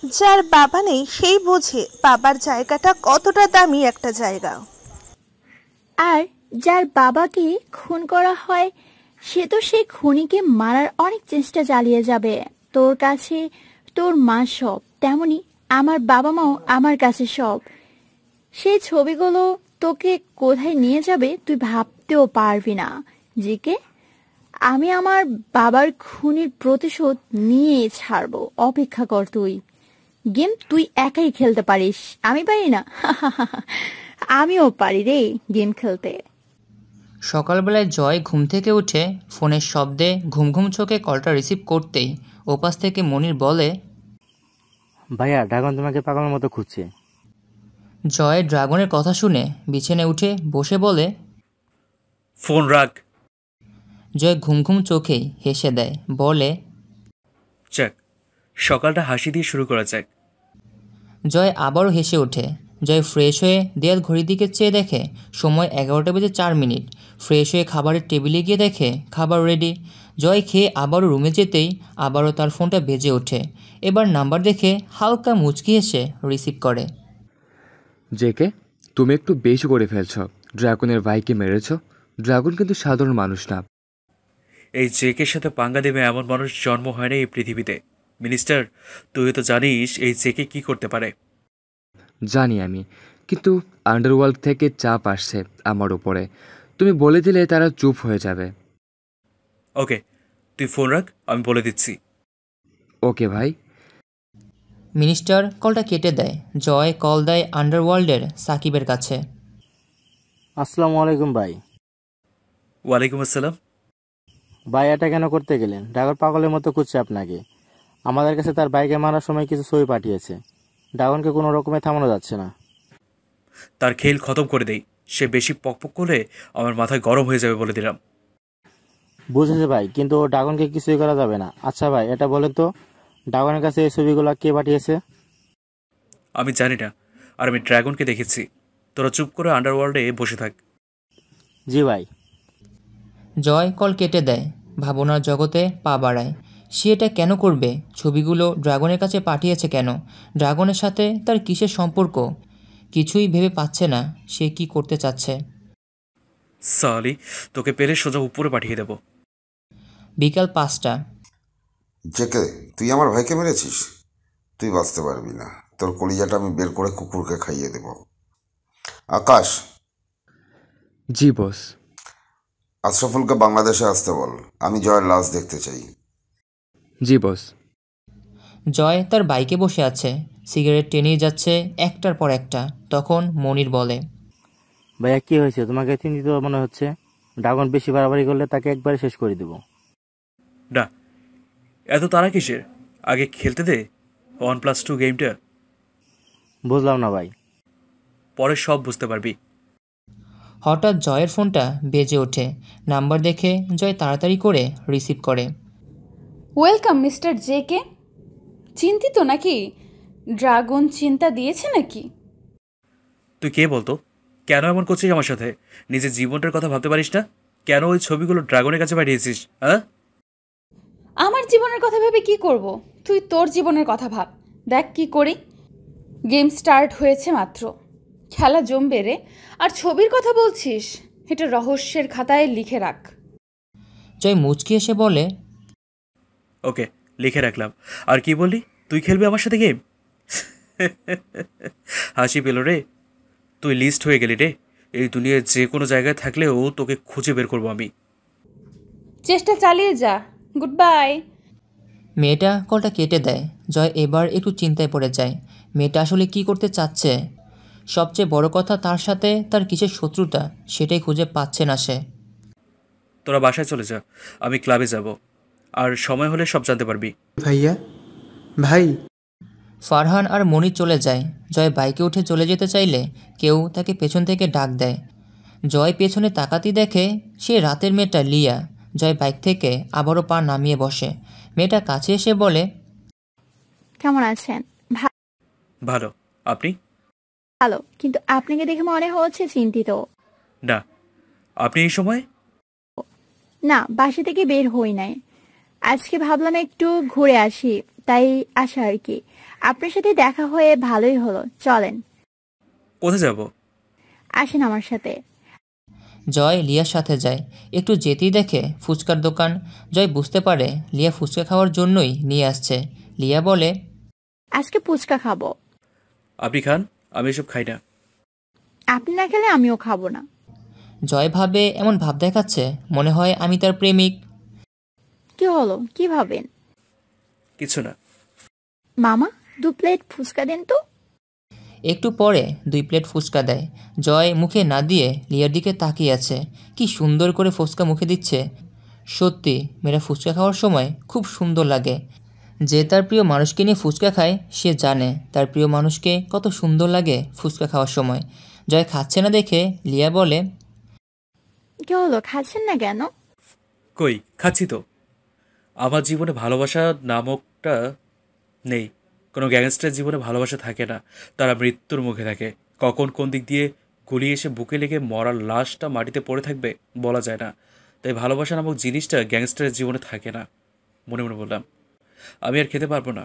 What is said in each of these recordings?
যার বাবা নেই সেই বোঝে বাবার জায়গাটা কতটা দামি একটা জায়গা। আর যার বাবাকে খুন করা হয় সে তো সেই খুনিকে মারার অনেক চেষ্টা চালিয়ে যাবে। তোর কাছে তোর মা সব, তেমনি আমার বাবা মাও আমার কাছে সব। সেই ছবিগুলো তোকে কোথায় নিয়ে যাবে তুই ভাবতেও পারবি না। জিকে, আমি আমার বাবার খুনির প্রতিশোধ নিয়ে ছাড়বো, অপেক্ষা কর তুই। গেম তুই একাই খেলতে পারিস, আমি পারি না? আমিও পারি রে গেম খেলতে। সকালবেলায় জয় ঘুম থেকে উঠে ফোনের শব্দে ঘুম ঘুম চোখে কলটা রিসিভ করতেই ওপাশ থেকে মনির বলে, ভাইয়া ড্রাগন তোমাকে পাগলের মতো খুঁজছে। জয় ড্রাগনের কথা শুনে বিছানায় উঠে বসে বলে, ফোন রাখ। জয় ঘুম ঘুম চোখেই হেসে দেয়, বলে, যাক, সকালটা হাসি দিয়ে শুরু করা যাক। জয় আবারও হেসে ওঠে। জয় ফ্রেশ হয়ে দেয়াল ঘড়ির দিকে চেয়ে দেখে সময় 11:04। ফ্রেশ হয়ে খাবারের টেবিলে গিয়ে দেখে খাবার রেডি। জয় খেয়ে আবারও রুমে যেতেই আবারও তার ফোনটা বেজে ওঠে। এবার নাম্বার দেখে হালকা মুচকি হেসে রিসিভ করে। জেকে, তুমি একটু বেশি করে ফেলছ। ড্রাগনের ভাইকে মেরেছ। ড্রাগন কিন্তু সাধারণ মানুষ না। এই জেকের সাথে পাঙ্গা দেবে এমন মানুষ জন্ম হয় না এই পৃথিবীতে। মিনিস্টার, তুই তো জানিস এই জেকে কি করতে পারে। জানি আমি, কিন্তু আন্ডারওয়ার্ল্ড থেকে চাপ আসছে আমার উপরে। তুমি বলে দিলে তারা চুপ হয়ে যাবে। ওকে, তুই ফোন রাখ, আমি বলে দিচ্ছি। ওকে ভাই। মিনিস্টার কলটা কেটে দেয়। জয় কল দেয় আন্ডারওয়ার্ল্ডের সাকিবের কাছে। আসসালামু আলাইকুম ভাই। ওয়ালাইকুম আসসালাম। ভাই এটা কেন করতে গেলেন? ড্রাগন পাগলের মতো খুঁজছে আপনাকে। আমাদের কাছে তার বাইকে মারার সময় কিছু ছবি পাঠিয়েছে। ড্রাগনকে কোনো রকমে থামানো যাচ্ছে না। তার খেল খতম করে দেই। সে বেশি পকপক করলে আমার মাথায় গরম হয়ে যাবে বলে দিলাম। বুঝেছে ভাই, কিন্তু ড্রাগনকে কিছুই করা যাবে না। আচ্ছা ভাই, এটা বলেন তো ড্রাগনের কাছে এই ছবিগুলো কে পাঠিয়েছে? আমি জানি না, আর আমি ড্রাগনকে দেখেছি। তোরা চুপ করে আন্ডারওয়ার্ল্ডে বসে থাক। জি ভাই। জয় কল কেটে দেয়। ভাবনার জগতে পা বাড়ায়। সে এটা কেন করবে? ছবিগুলো ড্রাগনের কাছে পাঠিয়েছে কেন? ড্রাগনের সাথে তার কিসের সম্পর্ক? কিছুই ভেবে পাচ্ছে না সে কি করতে চাচ্ছে। সালি, তোকে পেলে সোজা উপরে পাঠিয়ে দেব। বিকাল 5টা। জেকে, তুই আমার ভাইকে মেরেছিস। তুই বাঁচতে পারবি না। তোর কলিজাটা আমি বের করে কুকুরকে খাইয়ে দেব। আকাশ। জি বস। আশরাফুলকে বাংলাদেশে আসতে বল। আমি জয়ের লাশ দেখতে চাই। জি বস। জয় তার বাইকে বসে আছে, সিগারেট টেনেই যাচ্ছে একটার পর একটা। তখন মনির বলে, ভাইয়া কি হয়েছে? তোমাকে চিন্তিত মনে হচ্ছে। ড্রাগন বেশি বাড়াবাড়ি করলে তাকে একবারে শেষ করে দেব। না, এত তারা কিসের? আগে খেলতে দে 1+2 গেমটা। বুঝলাম না ভাই। পরে সব বুঝতে পারবি। হঠাৎ জয়ের ফোনটা বেজে ওঠে। নাম্বার দেখে জয় তাড়াতাড়ি করে রিসিভ করে। Welcome mister JK. চিন্তিত নাকি? ড্রাগন চিন্তা দিয়েছে নাকি? তুই কে বলতো? কেন এমন করছিস আমার সাথে? নিজের জীবনটার কথা ভাবতে পারিস না? কেন ওই ছবিগুলো ড্রাগনের কাছে পাঠিয়েছিস? হ্যাঁ, আমার জীবনের কথা ভেবে কি করব? তুই তোর জীবনের কথা ভাব। দেখ কি করি। গেম স্টার্ট হয়েছে মাত্র, খেলা জমবে রে। আর ছবির কথা বলছিস, এটা রহস্যের খাতায় লিখে রাখ। জয় মুচকি এসে বলে, ওকে, লিখে রাখলাম। আর কি বললি? তুই খেলবি আমার সাথে গেম? হাসি পেল রে। তুই লিস্ট হয়ে গেলি রে। এই দুনিয়ায় যে কোনো জায়গায় থাকলেও তোকে খুঁজে বের করবো আমি। চেষ্টা চালিয়ে যা। Good bye. মেয়েটা কলটা কেটে দেয়। জয় এবার একটু চিন্তায় পড়ে যায়। মেয়েটা আসলে কি করতে চাচ্ছে? সবচেয়ে বড় কথা, তার সাথে তার কিসের শত্রুতা সেটাই খুঁজে পাচ্ছে না সে। তোরা বাসায় চলে যা, আমি ক্লাবে যাব। আর সময় হলে সব জানতে পারবি। ভাইয়া, ভাই। ফারহান আর মনির চলে যায়। জয় বাইকে উঠে চলে যেতে চাইলে কেউ তাকে পেছন থেকে ডাক দেয়। জয় পেছনে তাকাতেই দেখে সে রাতের মেয়েটা লিয়া। জয় বাইক থেকে আবারও পা নামিয়ে বসে। মেয়েটা কাছে এসে বলে, কেমন আছেন? ভালো, আপনি? ভালো, কিন্তু আপনাকে দেখে মনে হচ্ছে চিন্তিত। না, আপনি এই সময়? না, বাসা থেকে বের হই নাই। আজকে ভাবলাম একটু ঘুরে আসি, তাই আসা আর কি। আপনার সাথে দেখা হয়ে ভালোই হলো, চলেন কোথায় যাব? আসেন আমার সাথে। জয় লিয়ার সাথে যায়। একটু যেতেই দেখে ফুচকার দোকান। জয় বুঝতে পারে লিয়া ফুচকা খাওয়ার জন্যই নিয়ে আসছে। লিয়া বলে, আজকে ফুচকা খাবো। আপনি খান, আমি এসব খাই না। আপনি না খেলে আমিও খাবো না। জয় ভাবে এমন ভাব দেখাচ্ছে মনে হয় আমি তার প্রেমিক। কি হলো, কি ভাবেন? কিছু না। মামা 2 প্লেট ফুচকা দেন তো। একটু পরে 2 প্লেট ফুচকা দেয়। জয় মুখে না দিয়ে লিয়ার দিকে তাকিয়ে আছে। কি সুন্দর করে ফুচকা মুখে দিচ্ছে। সত্যি মেয়েরা ফুচকা খাওয়ার সময় খুব সুন্দর লাগে। যে তার প্রিয় মানুষকে নিয়ে ফুচকা খায় সে জানে তার প্রিয় মানুষকে কত সুন্দর লাগে ফুচকা খাওয়ার সময়। জয় খাচ্ছে না দেখে লিয়া বলে, কি হলো, খাচ্ছেন না কেন? কই, খাচ্ছি তো। আমার জীবনে ভালোবাসা নামকটা নেই। কোনো গ্যাংস্টার জীবনে ভালোবাসা থাকে না, তারা মৃত্যুর মুখে থাকে। কখন কোন দিক দিয়ে গুলি এসে বুকে লেগে মরার লাশটা মাটিতে পড়ে থাকবে বলা যায় না। তাই ভালোবাসা নামক জিনিসটা গ্যাংস্টারের জীবনে থাকে না। মনে মনে বললাম, আমি আর খেতে পারবো না।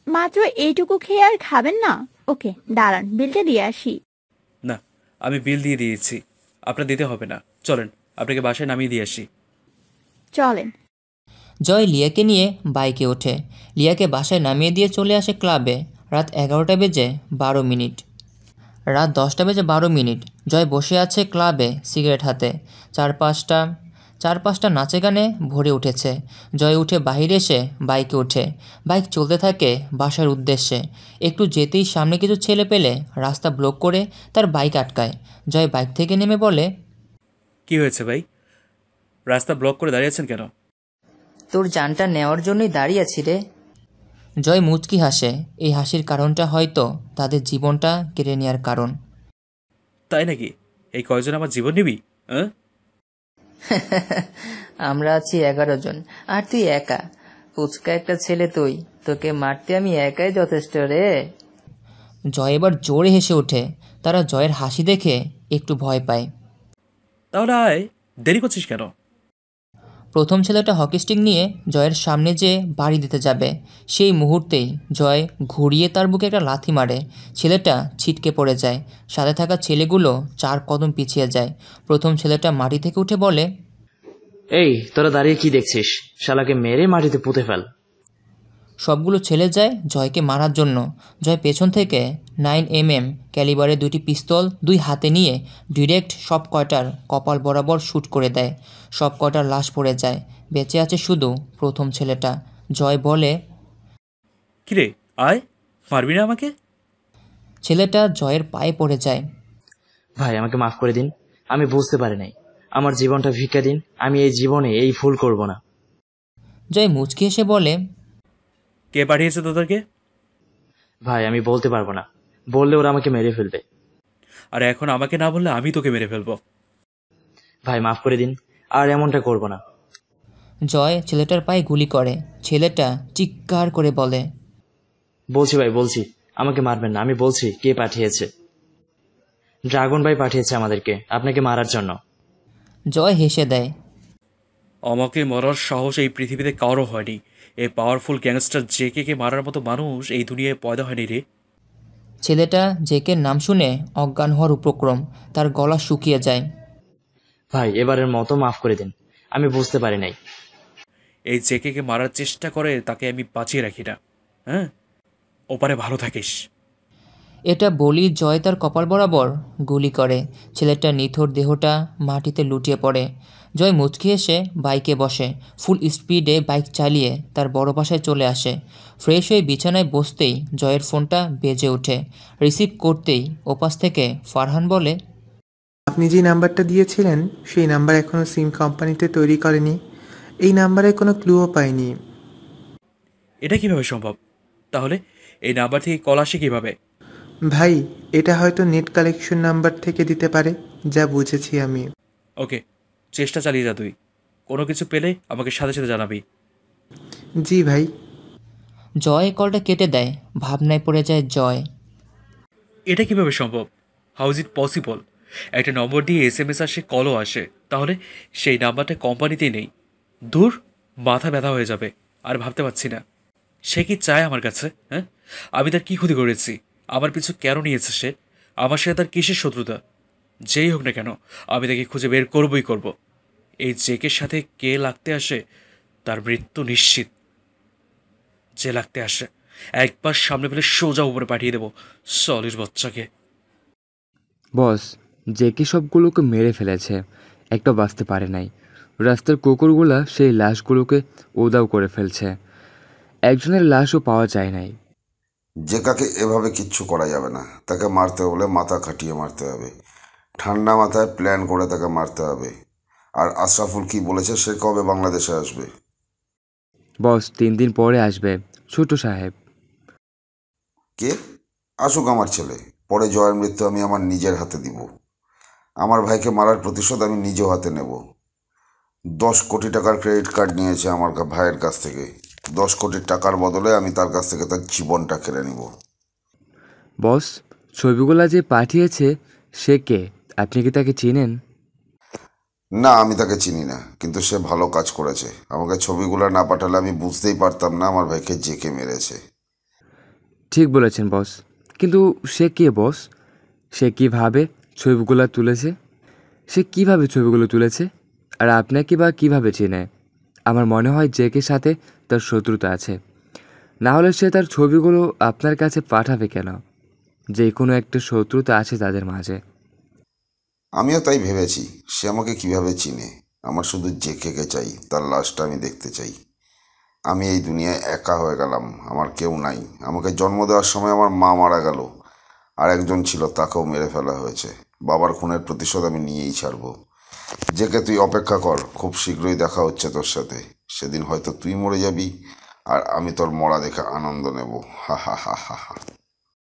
মাত্র এইটুকু খেয়ে আর খাবেন না? ওকে দাঁড়ান, বিলটা দিয়ে আসি। না, আমি বিল দিয়ে দিয়েছি, আপনার দিতে হবে না। চলেন, আপনাকে বাসায় নামিয়ে দিয়ে আসি। চলেন। জয় লিয়াকে নিয়ে বাইকে ওঠে। লিয়াকে বাসায় নামিয়ে দিয়ে চলে আসে ক্লাবে। রাত 11টা বেজে 12 মিনিট। রাত 10টা বেজে 12 মিনিট। জয় বসে আছে ক্লাবে সিগারেট হাতে। চারপাশটা নাচে গানে ভরে উঠেছে। জয় উঠে বাহিরে এসে বাইকে ওঠে। বাইক চলতে থাকে বাসার উদ্দেশ্যে। একটু যেতেই সামনে কিছু ছেলে পেলে রাস্তা ব্লক করে তার বাইক আটকায়। জয় বাইক থেকে নেমে বলে, কি হয়েছে ভাই, রাস্তা ব্লক করে দাঁড়িয়ে আছেন কেন? তোর জানটা নেওয়ার জন্যই দাঁড়িয়ে আছি রে। জয় মুচকি হাসে। এই হাসির কারণটা হয়তো তাদের জীবনটা কেড়ে নেওয়ার কারণ। তাই নাকি? এই কয়জন আমার জীবন নিবি? আমরা আছি 11 জন, আর তুই একা। ফুচকা একটা ছেলে তুই, তোকে মারতে আমি একাই যথেষ্ট রে। জয় এবার জোরে হেসে ওঠে। তারা জয়ের হাসি দেখে একটু ভয় পায়। তাহলে আয়, দেরি করছিস কেন? প্রথম ছেলেটা হকি স্টিক নিয়ে জয়ের সামনে যে বাড়ি দিতে যাবে, সেই মুহূর্তেই জয় ঘুরিয়ে তার বুকে একটা লাথি মারে। ছেলেটা ছিটকে পড়ে যায়। সাথে থাকা ছেলেগুলো 4 কদম পিছিয়ে যায়। প্রথম ছেলেটা মাটি থেকে উঠে বলে, এই তোরা দাঁড়িয়ে কি দেখছিস? শালাকে মেরে মাটিতে পুঁতে ফেল। সবগুলো ছেলে যায় জয়কে মারার জন্য। জয় পেছন থেকে 9mm ক্যালিবারের 2টি পিস্তল 2 হাতে নিয়ে ডিরেক্ট সব কয়টার কপাল বরাবর শ্যুট করে দেয়। সব কয়টার লাশ পড়ে যায়। বেঁচে আছে শুধু প্রথম ছেলেটা। জয় বলে, কিরে আয়, মারবি না আমাকে? ছেলেটা জয়ের পায়ে পড়ে যায়। ভাই আমাকে মাফ করে দিন, আমি বুঝতে পারি নাই। আমার জীবনটা ভিক্ষা দিন, আমি এই জীবনে এই ভুল করব না। জয় মুচকি এসে বলে, কে পাঠিয়েছে তোদেরকে? ভাই আমি বলতে পারবো না, বললে ওরা আমাকে মেরে ফেলবে। আর এখন আমাকে না বললে আমি তোকে মেরে ফেলবো। ভাই মাফ করে দিন, আর এমনটা করব না। জয় ছেলেটার পায়ে গুলি করে। ছেলেটা চিৎকার করে বলে, বলছি ভাই বলছি, আমাকে মারবেন না, আমি বলছি কে পাঠিয়েছে। ড্রাগন ভাই পাঠিয়েছে আমাদেরকে আপনাকে মারার জন্য। জয় হেসে দেয়। আমাকে মারার সাহস এই পৃথিবীতে কারো হয়নি। এই পাওয়ারফুল গ্যাংস্টার জেকে মারার মতো মানুষ এই দুনিয়ায় পয়দা হয়নি রে। ছেলেটা জেকের নাম শুনে অজ্ঞান হওয়ার উপক্রম। তার গলা শুকিয়ে যায়। ভাই এবারের মতো মাফ করে দিন, আমি বুঝতে পারি নাই। এই জেকে মারার চেষ্টা করে তাকে আমি বাঁচিয়ে রাখি না। হ্যাঁ, ওপারে ভালো থাকিস। এটা বলি জয় তার কপাল বরাবর গুলি করে। ছেলেটার নিথর দেহটা মাটিতে লুটিয়ে পড়ে। জয় মুচকি এসে বাইকে বসে। ফুল স্পিডে বাইক চালিয়ে তার বড় বাসায় চলে আসে। ফ্রেশ হয়ে বিছানায় বসতেই জয়ের ফোনটা বেজে ওঠে। রিসিভ করতেই ওপাশ থেকে ফারহান বলে, আপনি যে নাম্বারটা দিয়েছিলেন সেই নাম্বার এখনও সিম কোম্পানিতে তৈরি করেনি। এই নাম্বারে কোনো ক্লুও পাইনি। এটা কিভাবে সম্ভব? তাহলে এই নাম্বার থেকে কল আসে কিভাবে? ভাই এটা হয়তো নেট কালেকশন নাম্বার থেকে দিতে পারে, যা বুঝেছি আমি। ওকে, চেষ্টা চালিয়ে যা তুই। কোনো কিছু পেলে আমাকে সাথে সাথে জানাবি। জি ভাই। জয় কলটা কেটে দেয়। ভাবনায় পড়ে যায় জয়। এটা কিভাবে সম্ভব? How is it possible? একটা নম্বর দিয়ে SMS আসে, কলও আসে, তাহলে সেই নাম্বারটা কোম্পানিতেই নেই। দূর, মাথা ব্যথা হয়ে যাবে। আর ভাবতে পারছি না সে কি চায় আমার কাছে। হ্যাঁ, আমি তার কি ক্ষতি করেছি? আমার পিছু কেন নিয়েছে সে? আমার সাথে তার কিসের শত্রুতা? যেই হোক না কেন, আমি তাকে খুঁজে বের করবই করব। এই জেকের সাথে কে লাগতে আসে তার মৃত্যু নিশ্চিত। যে লাগতে আসে একবার সামনে পেলে সোজা উপরে পাঠিয়ে দেবো সলির বাচ্চাকে। বস, জেকে সবগুলোকে মেরে ফেলেছে, একটা বাঁচতে পারে নাই। রাস্তার কুকুরগুলা সেই লাশগুলোকে উদাও করে ফেলছে, একজনের লাশও পাওয়া যায় নাই। জেকাকে এভাবে কিচ্ছু করা যাবে না। তাকে মারতে হলে মাথা খাটিয়ে মারতে হবে, ঠান্ডা মাথায় প্ল্যান করে তাকে মারতে হবে। আর আশরাফুল কি বলেছে সে কবে বাংলাদেশে আসবে? বস 3 দিন পরে আসবে ছোট সাহেব। কে? আসুক আমার ছেলে, পরে জয়ের মৃত্যু আমি আমার নিজের হাতে দিব। আমার ভাইকে মারার প্রতিশোধ আমি নিজেও হাতে নেব। 10 কোটি টাকার ক্রেডিট কার্ড নিয়েছে আমার ভাইয়ের কাছ থেকে। 10 কোটি টাকার বদলে আমি তার কাছ থেকে তার জীবনটা কেড়ে নিব। বস, ছবিগুলা যে পাঠিয়েছে সে কে? আপনি কি তাকে চিনেন? না, আমি তাকে চিনি না, কিন্তু সে ভালো কাজ করেছে। আমাকে ছবিগুলো না পাঠালে আমি বুঝতেই পারতাম না আমার ভাইকে জেকে মেরেছে। ঠিক বলেছেন বস, কিন্তু সে কে বস? সে কিভাবে ছবিগুলো তুলেছে? আর আপনাকে বা কিভাবে চেনে? আমার মনে হয় জেকের সাথে তার শত্রুতা আছে, না হলে সে তার ছবিগুলো আপনার কাছে পাঠাবে কেন? যে কোনো একটা শত্রুতা আছে তাদের মাঝে। আমিও তাই ভেবেছি। সে আমাকে কিভাবে চিনে? আমার শুধু জেকেকে চাই, তার লাশটা আমি দেখতে চাই। আমি এই দুনিয়ায় একা হয়ে গেলাম, আমার কেউ নাই। আমাকে জন্ম দেওয়ার সময় আমার মা মারা গেল, আর একজন ছিল তাকেও মেরে ফেলা হয়েছে। বাবার খুনের প্রতিশোধ আমি নিয়েই ছাড়বো। জেকে তুই অপেক্ষা কর, খুব শীঘ্রই দেখা হচ্ছে তোর সাথে। সেদিন হয়তো তুই মরে যাবি আর আমি তোর মরা দেখে আনন্দ নেব। হা হা হা হা হা।